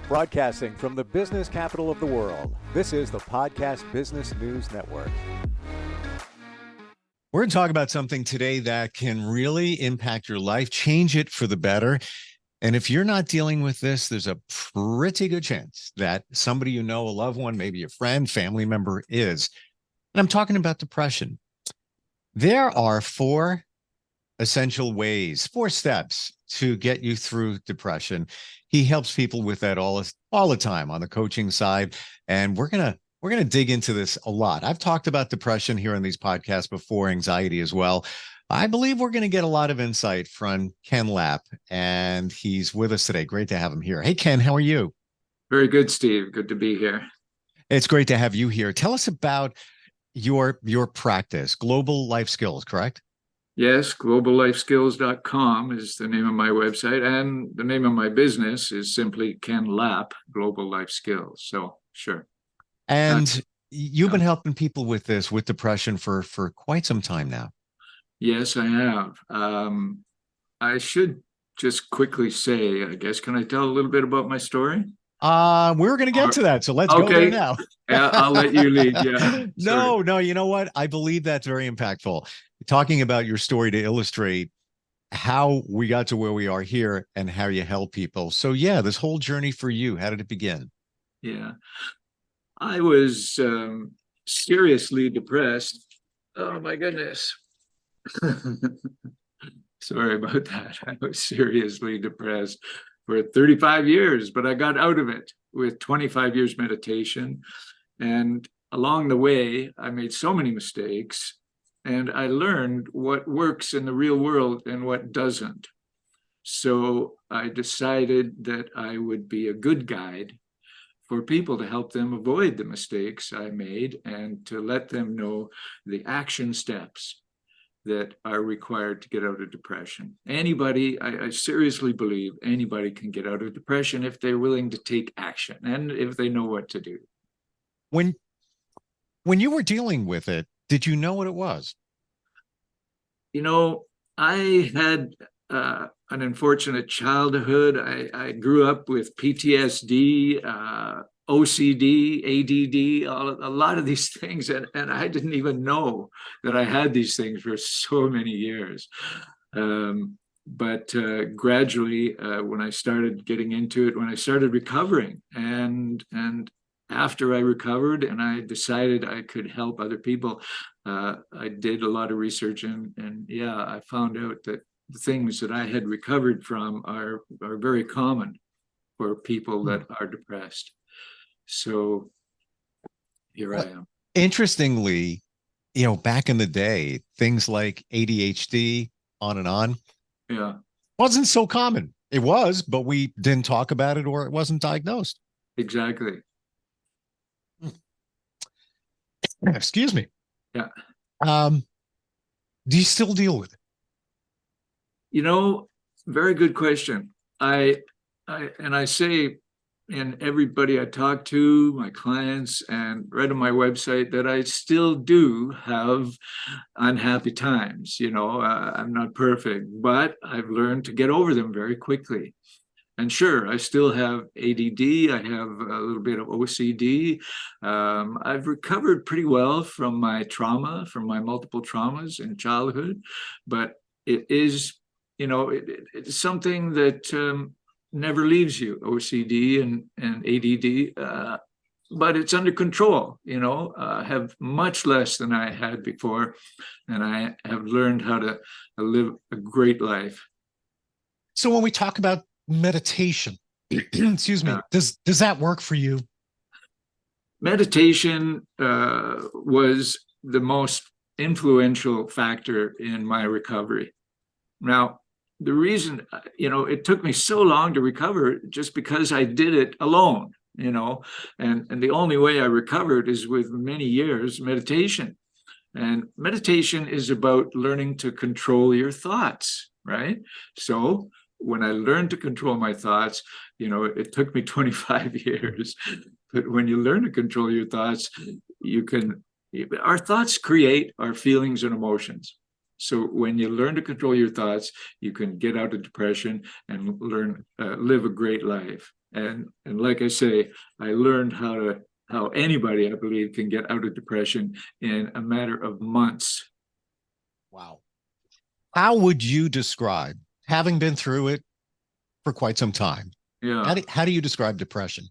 Broadcasting from the business capital of the world, this is the Podcast Business News Network. We're going to talk about something today that can really impact your life, change it for the better. And if you're not dealing with this, there's a pretty good chance that somebody you know, a loved one, maybe a friend, family member is. And I'm talking about depression. There are four essential ways, 4 steps to get you through depression. He helps people with that all the time on the coaching side. And we're going to dig into this a lot. I've talked about depression here on these podcasts before, anxiety as well. I believe we're going to get a lot of insight from Ken Lapp, and he's with us today. Great to have him here. Hey, Ken, how are you? Very good, Steve. Good to be here. It's great to have you here. Tell us about your practice, Global Life Skills, correct? Yes, globallifeskills.com is the name of my website, and the name of my business is simply Ken Lapp, Global Life Skills. So, sure. And you've been helping people with this, with depression for quite some time now. Yes, I have. I should just quickly say, I guess, can I tell a little bit about my story? We're going to get to that, so let's go there now. I'll let you lead. Yeah. No, you know what? I believe that's very impactful. Talking about your story to illustrate how we got to where we are here and how you help people. So yeah, this whole journey for you, how did it begin? Yeah. I was seriously depressed. Oh my goodness. Sorry about that. I was seriously depressed for 35 years, but I got out of it with 25 years meditation. And along the way, I made so many mistakes, and I learned what works in the real world and what doesn't. So I decided that I would be a good guide for people to help them avoid the mistakes I made and to let them know the action steps that are required to get out of depression. Anybody, I seriously believe anybody can get out of depression if they're willing to take action and if they know what to do. When you were dealing with it, did you know what it was? You know, I had an unfortunate childhood. I grew up with PTSD, OCD, ADD, a lot of these things, and I didn't even know that I had these things for so many years. But gradually, when I started getting into it, when I started recovering, and after I recovered and I decided I could help other people, I did a lot of research, and yeah, I found out that the things that I had recovered from are very common for people that are depressed. So here I am. Interestingly, back in the day, things like ADHD, on and on, wasn't so common. It was, but we didn't talk about it, or it wasn't diagnosed. Exactly. Excuse me. Yeah. Do you still deal with it? Very good question. I say, and everybody I talk to, my clients, and read on my website, that I still do have unhappy times. I'm not perfect, but I've learned to get over them very quickly. And sure, I still have ADD. I have a little bit of OCD. I've recovered pretty well from my trauma, from my multiple traumas in childhood, but it is, it's something that never leaves you, OCD and ADD, but it's under control. I have much less than I had before, and I have learned how to live a great life. So when we talk about meditation, excuse me, does that work for you? Meditation was the most influential factor in my recovery. Now, the reason, it took me so long to recover, just because I did it alone, and the only way I recovered is with many years meditation. And meditation is about learning to control your thoughts, right? So when I learned to control my thoughts, it took me 25 years. But when you learn to control your thoughts, our thoughts create our feelings and emotions. So when you learn to control your thoughts, you can get out of depression and learn live a great life. And like I say, I learned how anybody, I believe, can get out of depression in a matter of months. Wow. How would you describe, having been through it for quite some time, Yeah. how do you describe depression?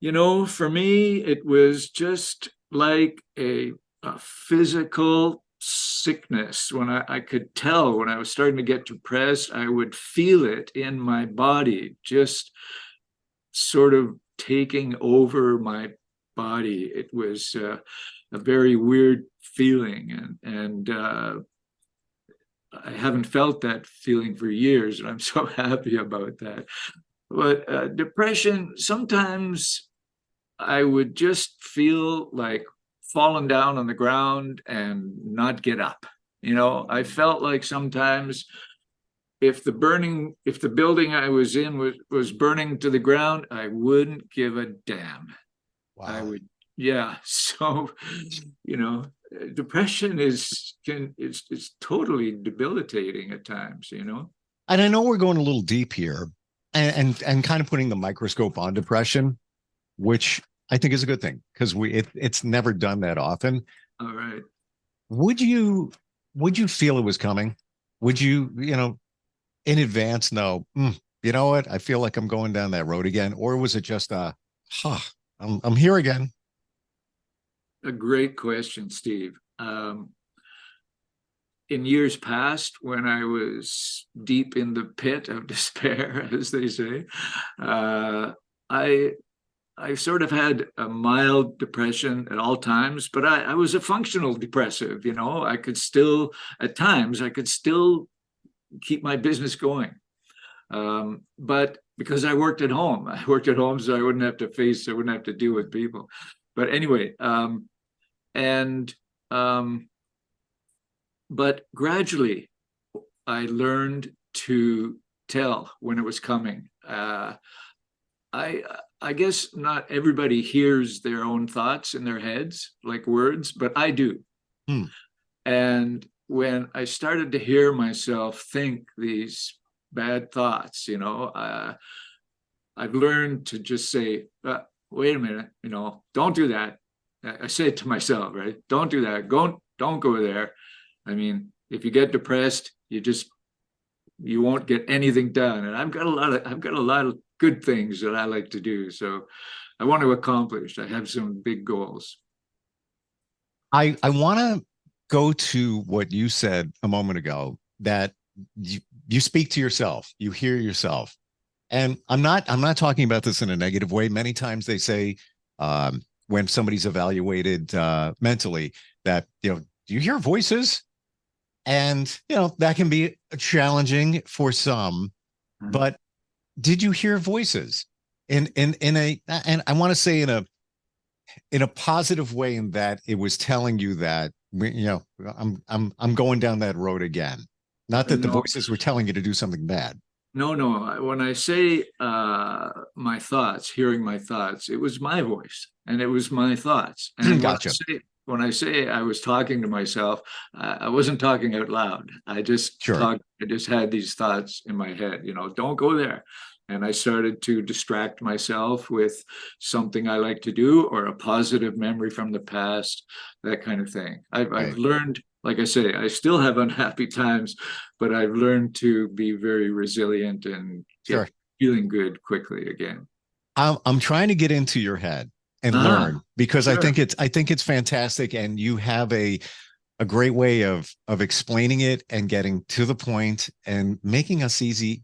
For me, it was just like a physical sickness. When I could tell when I was starting to get depressed, I would feel it in my body, just sort of taking over my body. It was a very weird feeling, and I haven't felt that feeling for years, and I'm so happy about that. But depression, sometimes I would just feel like falling down on the ground and not get up. I felt like sometimes if the building I was in was burning to the ground, I wouldn't give a damn. I Wow. would, yeah. So, you know, depression is totally debilitating at times. And I know we're going a little deep here and kind of putting the microscope on depression, which I think is a good thing because it's never done that often. All right. Would you feel it was coming? Would you in advance know, you know what? I feel like I'm going down that road again, or was it just I'm here again? A great question, Steve. In years past, when I was deep in the pit of despair, as they say, I I sort of had a mild depression at all times, but I was a functional depressive. I could still, at times, I could still keep my business going. But because I worked at home, so I wouldn't have to deal with people. But anyway, and but gradually I learned to tell when it was coming. I I guess not everybody hears their own thoughts in their heads like words, but I do. Hmm. And when I started to hear myself think these bad thoughts, I've learned to just say, "Wait a minute, don't do that." I say it to myself, right? Don't do that. Don't go there. I mean, if you get depressed, you won't get anything done. And I've got a lot of good things that I like to do. So I want to accomplish. I have some big goals. I want to go to what you said a moment ago that you speak to yourself, you hear yourself. And I'm not talking about this in a negative way. Many times they say when somebody's evaluated mentally that, do you hear voices? And, that can be challenging for some, but did you hear voices and I want to say in a positive way in that it was telling you that, I'm going down that road again. Not that the No, voices were telling you to do something bad. no. When I say my thoughts, hearing my thoughts, it was my voice and it was my thoughts. And Gotcha. when I say I was talking to myself, I wasn't talking out loud. Sure. I just had these thoughts in my head, don't go there. And I started to distract myself with something I like to do or a positive memory from the past, that kind of thing. I've Right. learned, like I say, I still have unhappy times, but I've learned to be very resilient and Sure. get feeling good quickly again. I'm trying to get into your head and Ah, learn because sure. I think it's fantastic and you have a great way of explaining it and getting to the point and making us easy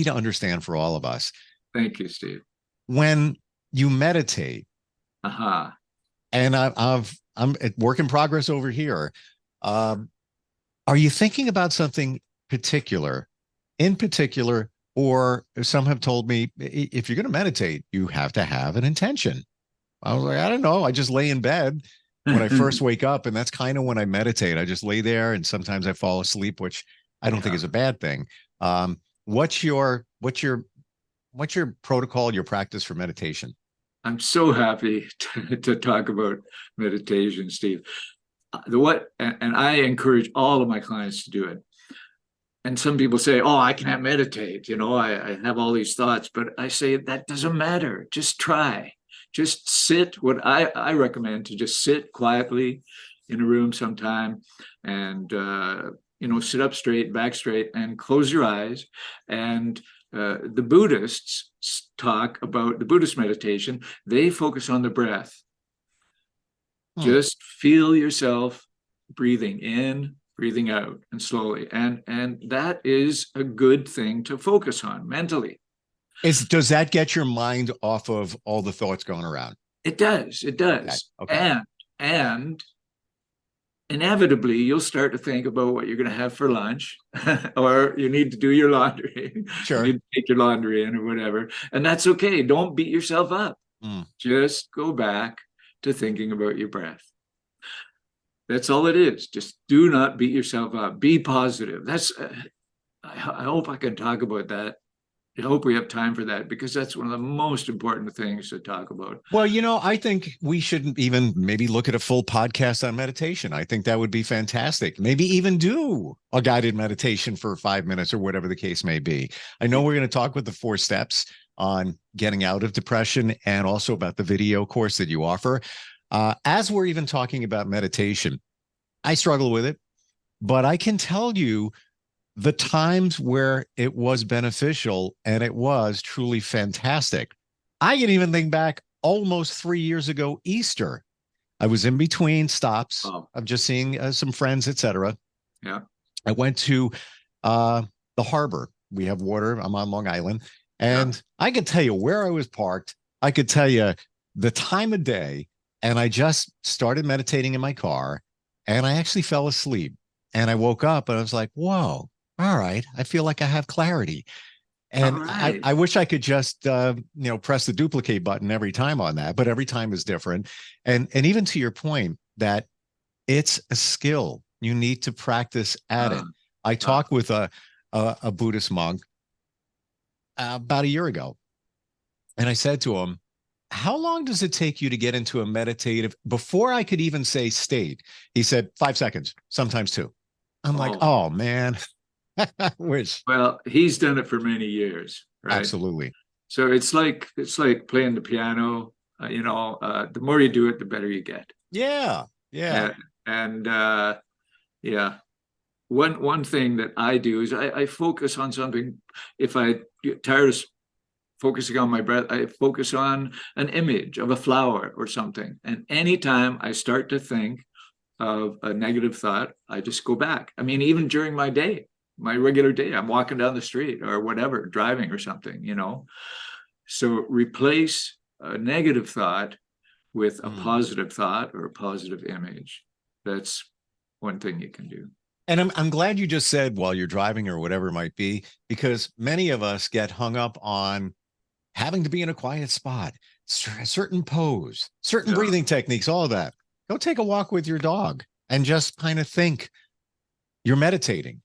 to understand for all of us. Thank you, Steve. When you meditate, Aha. and I'm at work in progress over here. Um, are you thinking about something in particular, or some have told me if you're going to meditate, you have to have an intention. I was like, I don't know. I just lay in bed when I first wake up, and that's kind of when I meditate. I just lay there, and sometimes I fall asleep, which I don't think Yeah. is a bad thing. What's your protocol, your practice for meditation? I'm so happy to talk about meditation, Steve. and I encourage all of my clients to do it. And some people say, oh, I can't meditate. I have all these thoughts, but I say that doesn't matter. Just try. Just sit. What I recommend to just sit quietly in a room sometime and, sit up straight, back straight, and close your eyes. And the Buddhists talk about the Buddhist meditation. They focus on the breath. Just feel yourself breathing in, breathing out, and slowly. And that is a good thing to focus on mentally. Does that get your mind off of all the thoughts going around? It does. It does. Okay. And inevitably, you'll start to think about what you're going to have for lunch, or you need to do your laundry. Sure. You need to take your laundry in or whatever. And that's okay. Don't beat yourself up. Just go back to thinking about your breath. That's all it is. Just do not beat yourself up. Be positive. I hope I can talk about that. I hope we have time for that, because that's one of the most important things to talk about. Well, I think we shouldn't even maybe look at a full podcast on meditation. I think that would be fantastic. Maybe even do a guided meditation for 5 minutes or whatever the case may be. I know we're going to talk with the 4 steps on getting out of depression and also about the video course that you offer. As we're even talking about meditation, I struggle with it, but I can tell you the times where it was beneficial and it was truly fantastic. I can even think back almost 3 years ago, Easter. I was in between stops of just seeing some friends, etc. Yeah. I went to the harbor. We have water. I'm on Long Island. And I could tell you where I was parked. I could tell you the time of day. And I just started meditating in my car, and I actually fell asleep. And I woke up and I was like, whoa, all right. I feel like I have clarity. And I wish I could just, press the duplicate button every time on that, but every time is different. And even to your point that it's a skill, you need to practice at it. I talked with a Buddhist monk about a year ago, and I said to him, how long does it take you to get into a meditative? Before I could even say state, he said 5 seconds, sometimes 2. I'm like, oh man, I wish. Well, he's done it for many years, right? Absolutely. So it's like playing the piano. The more you do it, the better you get. Yeah. One thing that I do is I focus on something. If I get tired of focusing on my breath, I focus on an image of a flower or something. And anytime I start to think of a negative thought, I just go back. I mean, even during my day, my regular day, I'm walking down the street or whatever, driving or something, So replace a negative thought with a positive thought or a positive image. That's one thing you can do. And I'm glad you just said while you're driving or whatever it might be, because many of us get hung up on having to be in a quiet spot, a certain pose, certain breathing techniques, all of that. Go take a walk with your dog and just kind of think. You're meditating.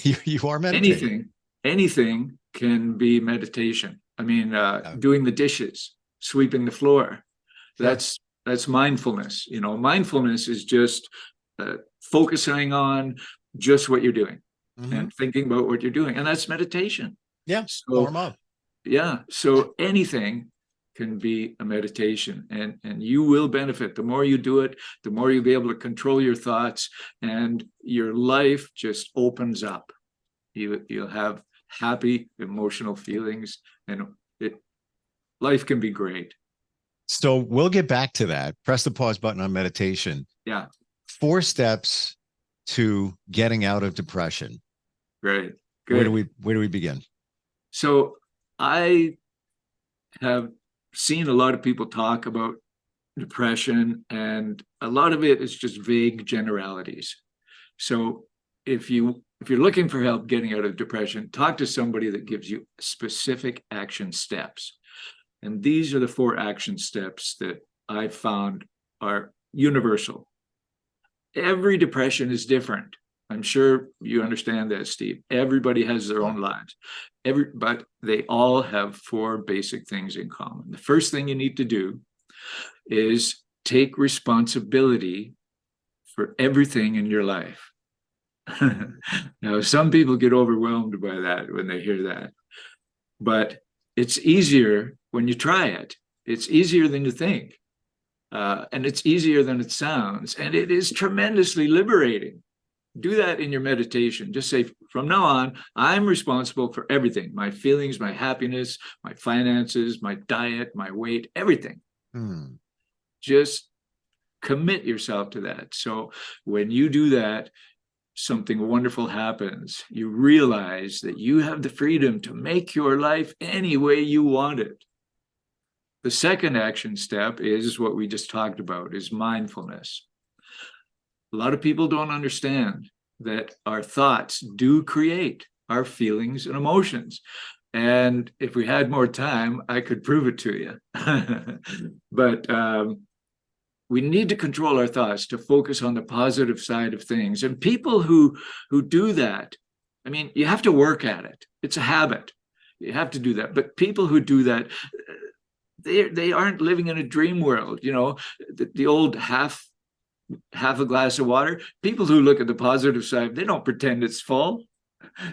You are meditating. Anything can be meditation. I mean, doing the dishes, sweeping the floor. That's mindfulness. Mindfulness is just focusing on just what you're doing and thinking about what you're doing. And that's meditation. Yeah. So, warm up. Yeah. So anything can be a meditation, and you will benefit. The more you do it, the more you'll be able to control your thoughts, and your life just opens up. You'll have happy emotional feelings, and life can be great. So we'll get back to that. Press the pause button on meditation. Yeah. 4 steps to getting out of depression. Great. Good. Where do we begin? So I have seen a lot of people talk about depression, and a lot of it is just vague generalities. So if you're looking for help getting out of depression, talk to somebody that gives you specific action steps. And these are the 4 action steps that I've found are universal. Every depression is different. I'm sure you understand that, Steve. Everybody has their own lives. But they all have 4 basic things in common. The first thing you need to do is take responsibility for everything in your life. Now, some people get overwhelmed by that when they hear that, but it's easier when you try it. It's easier than you think. And it's easier than it sounds. And it is tremendously liberating. Do that in your meditation. Just say, from now on, I'm responsible for everything: my feelings, my happiness, my finances, my diet, my weight, everything. Just commit yourself to that. So when you do that, something wonderful happens. You realize that you have the freedom to make your life any way you want it. The second action step is what we just talked about, is mindfulness. A lot of people don't understand that our thoughts do create our feelings and emotions. And if we had more time, I could prove it to you. But we need to control our thoughts to focus on the positive side of things. And people who do that, I mean, you have to work at it. It's a habit. You have to do that. But people who do that, they aren't living in a dream world. You know, the old half a glass of water. People who look at the positive side, they don't pretend it's full.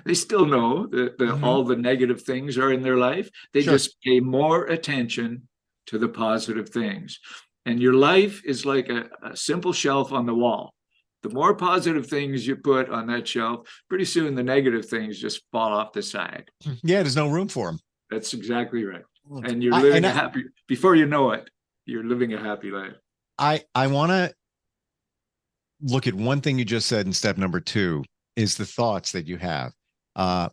They still know that all the negative things are in their life. They just pay more attention to the positive things. And your life is like a simple shelf on the wall. The more positive things you put on that shelf, pretty soon the negative things just fall off the side. Yeah, there's no room for them. That's exactly right. And you're living a happy, before you know it, you're living a happy life. I want to look at one thing you just said in step number 2 is the thoughts that you have.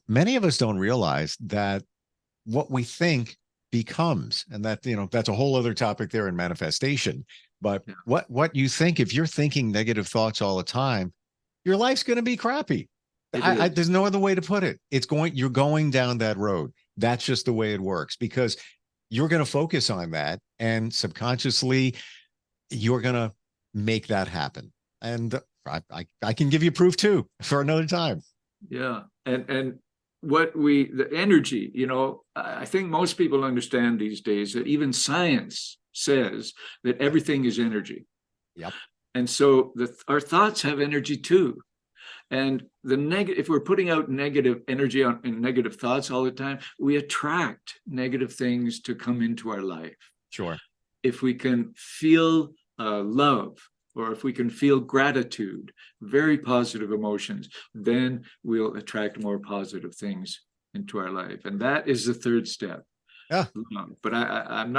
Many of us don't realize that what we think becomes, and that, you know, that's a whole other topic there in manifestation. But what you think, if you're thinking negative thoughts all the time, your life's going to be crappy. There's no other way to put it. You're going down that road. That's just the way it works, because you're going to focus on that, and subconsciously you're going to make that happen. And I can give you proof too for another time. Yeah. And the energy, you know, I think most people understand these days that even science says that everything is energy. Yep. And so our thoughts have energy too. And if we're putting out negative energy and negative thoughts all the time, we attract negative things to come into our life. Sure. If we can feel love, or if we can feel gratitude, very positive emotions, then we'll attract more positive things into our life. And that is the third step. Yeah. But I'm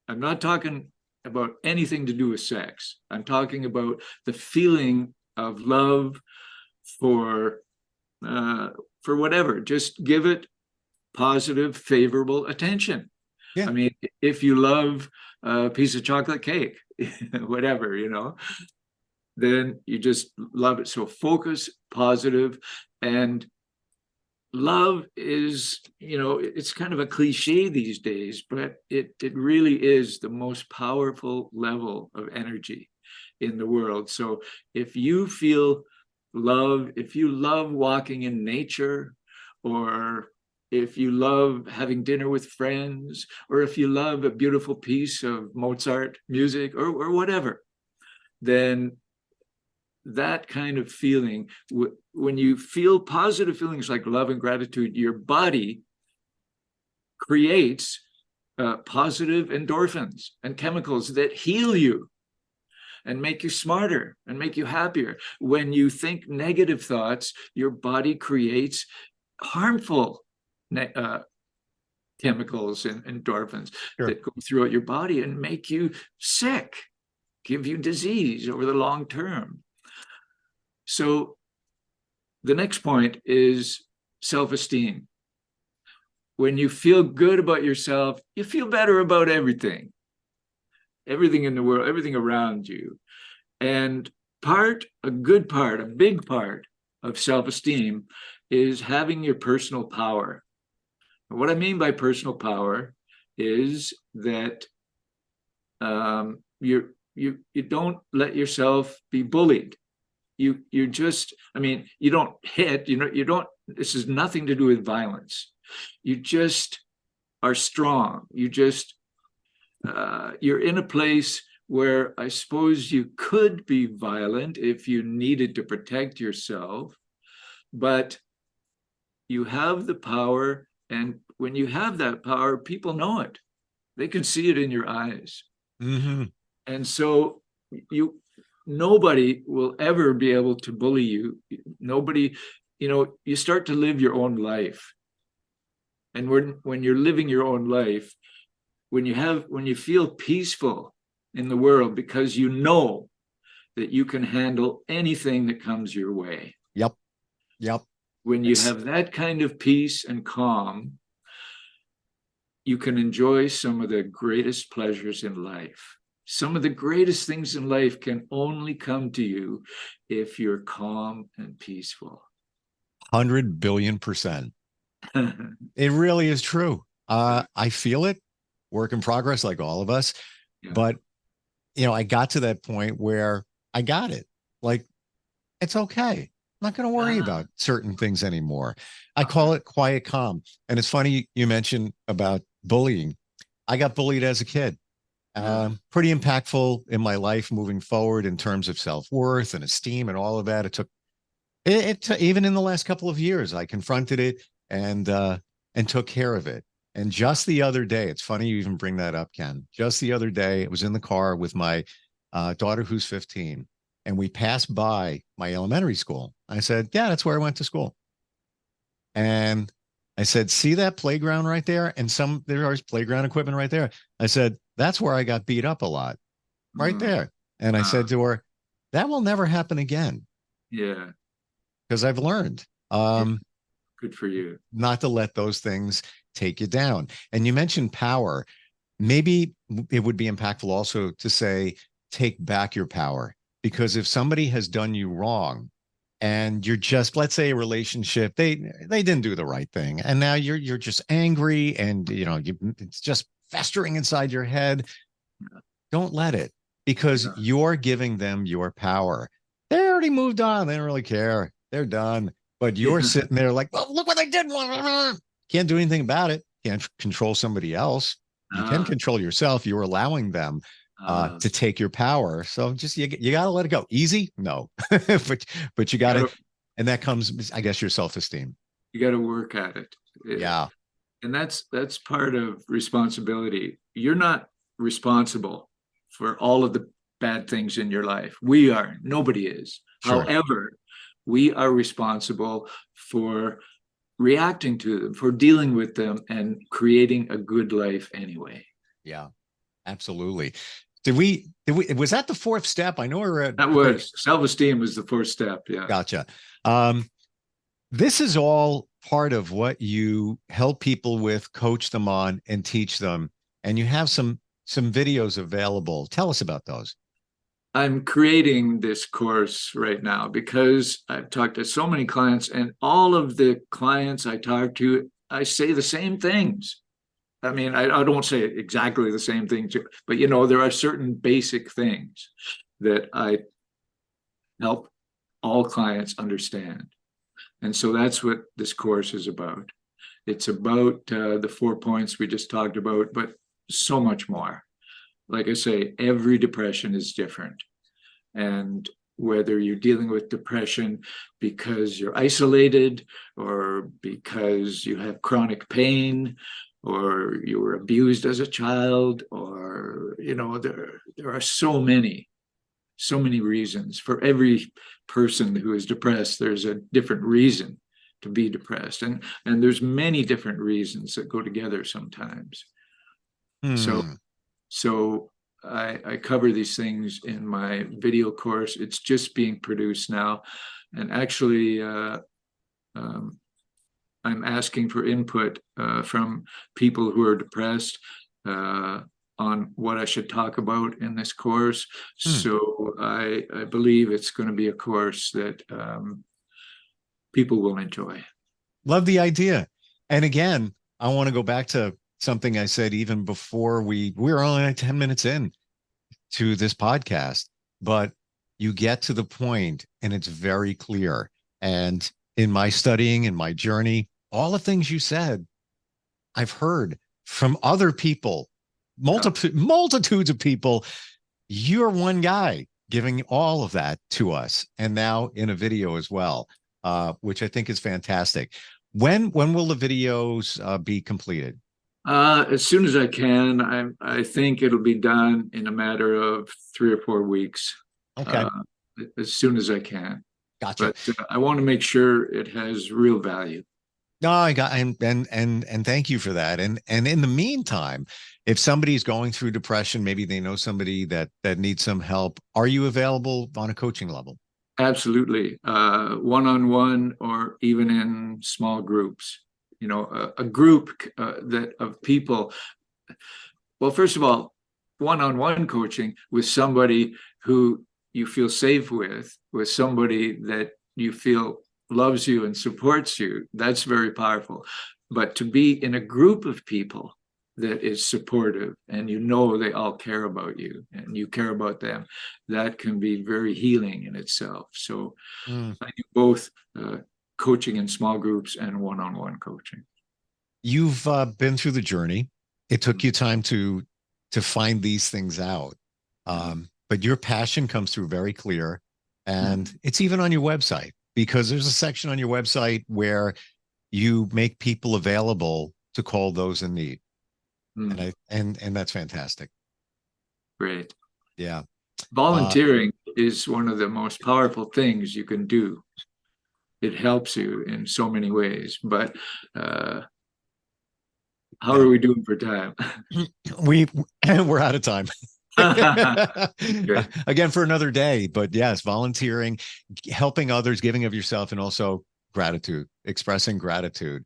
not talking about anything to do with sex. I'm talking about the feeling of love for whatever. Just give it positive, favorable attention. Yeah. I mean, if you love a piece of chocolate cake, whatever, you know, then you just love it. So focus positive. And love is, you know, it's kind of a cliche these days, but it really is the most powerful level of energy in the world. So if you feel love, if you love walking in nature, or if you love having dinner with friends, or if you love a beautiful piece of Mozart music, or whatever, then that kind of feeling, when you feel positive feelings like love and gratitude, your body creates positive endorphins and chemicals that heal you and make you smarter and make you happier. When you think negative thoughts, your body creates harmful chemicals and endorphins that go throughout your body and make you sick, give you disease over the long term. So the next point is self-esteem. When you feel good about yourself, you feel better about everything in the world, everything around you. And a big part of self-esteem is having your personal power. And what I mean by personal power is that you don't let yourself be bullied. You just, I mean, you don't hit, this has nothing to do with violence. You just are strong. You just, you're in a place where I suppose you could be violent if you needed to protect yourself, but you have the power. And when you have that power, people know it. They can see it in your eyes. Mm-hmm. And so nobody will ever be able to bully you. Nobody, you start to live your own life. And when you're living your own life, when you feel peaceful in the world, because you know that you can handle anything that comes your way. Yep. Yep. When you have that kind of peace and calm, you can enjoy some of the greatest pleasures in life. Some of the greatest things in life can only come to you if you're calm and peaceful. 100 billion%. It really is true. I feel it, work in progress, like all of us. Yeah. But, I got to that point where I got it. Like, it's okay. I'm not going to worry about certain things anymore. I call it quiet calm. And it's funny you mentioned about bullying. I got bullied as a kid. Pretty impactful in my life moving forward in terms of self-worth and esteem and all of that. It took even in the last couple of years, I confronted it and took care of it. And just the other day, it's funny you even bring that up, Ken. Just the other day, I was in the car with my daughter who's 15, and we passed by my elementary school. I said, yeah, that's where I went to school. And I said, see that playground right there? And there's playground equipment right there. I said, that's where I got beat up a lot, right there. And I said to her, that will never happen again. Yeah. Because I've learned. Good for you. Not to let those things take you down. And you mentioned power. Maybe it would be impactful also to say, take back your power. Because if somebody has done you wrong and you're just, let's say a relationship, they didn't do the right thing. And now you're just angry and, it's just festering inside your head. Don't let it, because you're giving them your power. They already moved on. They don't really care. They're done. But you're sitting there like, well, look what they did. Can't do anything about it. Can't control somebody else. You can control yourself. You're allowing them to take your power. So just, you got to let it go. Easy? No. but you got to, and that comes, I guess, your self-esteem. You got to work at it. Yeah. And that's part of responsibility. You're not responsible for all of the bad things in your life. We are. Nobody is. Sure. However, we are responsible for reacting to them, for dealing with them, and creating a good life anyway. Yeah, absolutely. Was that the fourth step? I know we're at self-esteem was the fourth step. Yeah. Gotcha. This is all part of what you help people with, coach them on, and teach them. And you have some videos available. Tell us about those. I'm creating this course right now because I've talked to so many clients, and all of the clients I talk to, I say the same things. I mean, I don't say exactly the same thing, but there are certain basic things that I help all clients understand. And so that's what this course is about. It's about the 4 points we just talked about, but so much more. Like I say, every depression is different. And whether you're dealing with depression because you're isolated, or because you have chronic pain, or you were abused as a child, or, there are so many reasons. For every person who is depressed, there's a different reason to be depressed. And there's many different reasons that go together sometimes. So I cover these things in my video course. It's just being produced now. And actually, I'm asking for input from people who are depressed on what I should talk about in this course. So I believe it's going to be a course that people will enjoy. Love the idea. And again, I want to go back to something I said even before we were only like 10 minutes in to this podcast, but you get to the point and it's very clear. And in my studying, in my journey, all the things you said, I've heard from other people, multitudes of people, you're one guy giving all of that to us, and now in a video as well, which I think is fantastic. When will the videos be completed? As soon as I can. I think it'll be done in a matter of 3 or 4 weeks. Okay. As soon as I can. Gotcha. But I want to make sure it has real value. No, I got and thank you for that. And in the meantime, if somebody's going through depression, maybe they know somebody that needs some help. Are you available on a coaching level? Absolutely. One-on-one or even in small groups. You know, a group that of people. Well, first of all, one-on-one coaching with somebody who you feel safe with somebody that you feel loves you and supports you, that's very powerful. But to be in a group of people that is supportive and you know they all care about you and you care about them, that can be very healing in itself. So I do both coaching in small groups and one-on-one coaching. You've been through the journey. It took you time to find these things out. But your passion comes through very clear. And it's even on your website, because there's a section on your website where you make people available to call those in need. And that's fantastic. Great. Yeah. Volunteering is one of the most powerful things you can do. It helps you in so many ways, but how are we doing for time? We're out of time. Again, for another day. But yes, volunteering, helping others, giving of yourself, and also gratitude, expressing gratitude.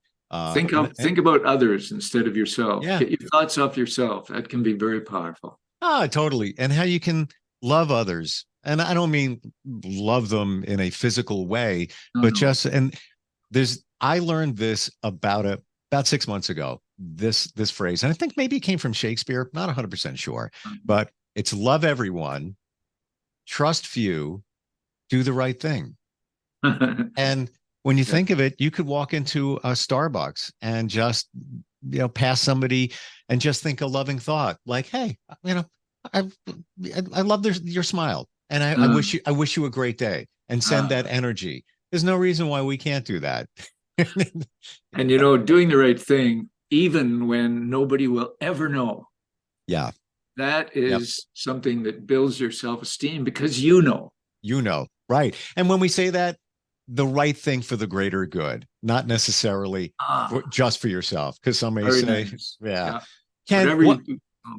Think about others instead of yourself. Yeah. Get your thoughts off yourself. That can be very powerful. Totally. And how you can love others. And I don't mean love them in a physical way, but just, and I learned this about 6 months ago, this phrase, and I think maybe it came from Shakespeare, not 100% sure, but it's love everyone, trust few, do the right thing. And when you think of it, you could walk into a Starbucks and just, pass somebody and just think a loving thought like, hey, I love your smile. And I wish you a great day, and send that energy. There's no reason why we can't do that. And, doing the right thing, even when nobody will ever know. Yeah. That is something that builds your self-esteem, because right. And when we say that, the right thing for the greater good, not necessarily just for yourself, because some may say, nice. Ken,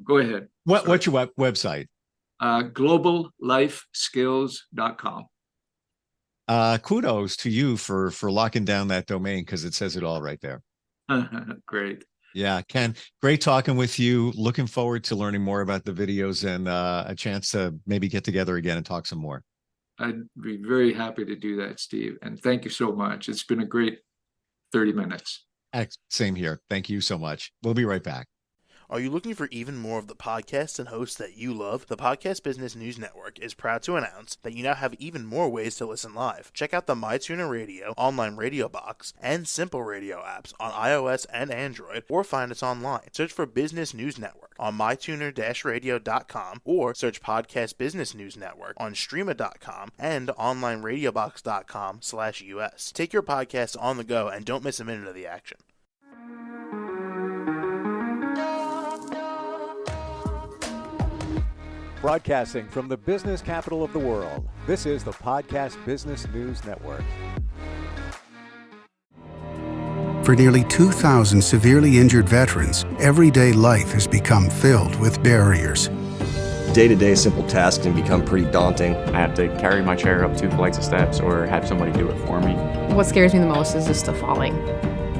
go ahead. What's your website? GlobalLifeSkills.com. Kudos to you for locking down that domain, because it says it all right there. Great. Yeah, Ken, great talking with you. Looking forward to learning more about the videos and a chance to maybe get together again and talk some more. I'd be very happy to do that, Steve. And thank you so much. It's been a great 30 minutes. Same here. Thank you so much. We'll be right back. Are you looking for even more of the podcasts and hosts that you love? The Podcast Business News Network is proud to announce that you now have even more ways to listen live. Check out the MyTuner Radio, online radio box, and Simple Radio apps on iOS and Android, or find us online. Search for Business News Network on mytuner-radio.com, or search Podcast Business News Network on streama.com and onlineradiobox.com/US. Take your podcast on the go and don't miss a minute of the action. Broadcasting from the business capital of the world, this is the Podcast Business News Network. For nearly 2,000 severely injured veterans, everyday life has become filled with barriers. Day-to-day simple tasks can become pretty daunting. I have to carry my chair up 2 flights of steps or have somebody do it for me. What scares me the most is just the falling.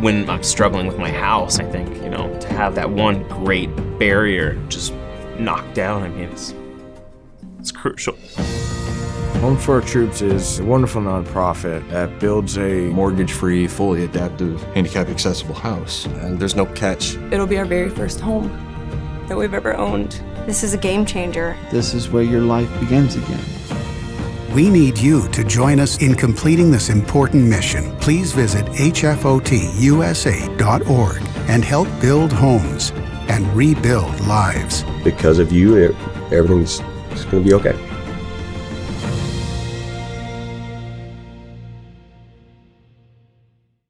When I'm struggling with my house, I think, to have that one great barrier just knocked down, it's crucial. Home for Our Troops is a wonderful nonprofit that builds a mortgage-free, fully adaptive, handicap-accessible house. And there's no catch. It'll be our very first home that we've ever owned. This is a game changer. This is where your life begins again. We need you to join us in completing this important mission. Please visit hfotusa.org and help build homes and rebuild lives. Because of you, everything's It's going to be okay.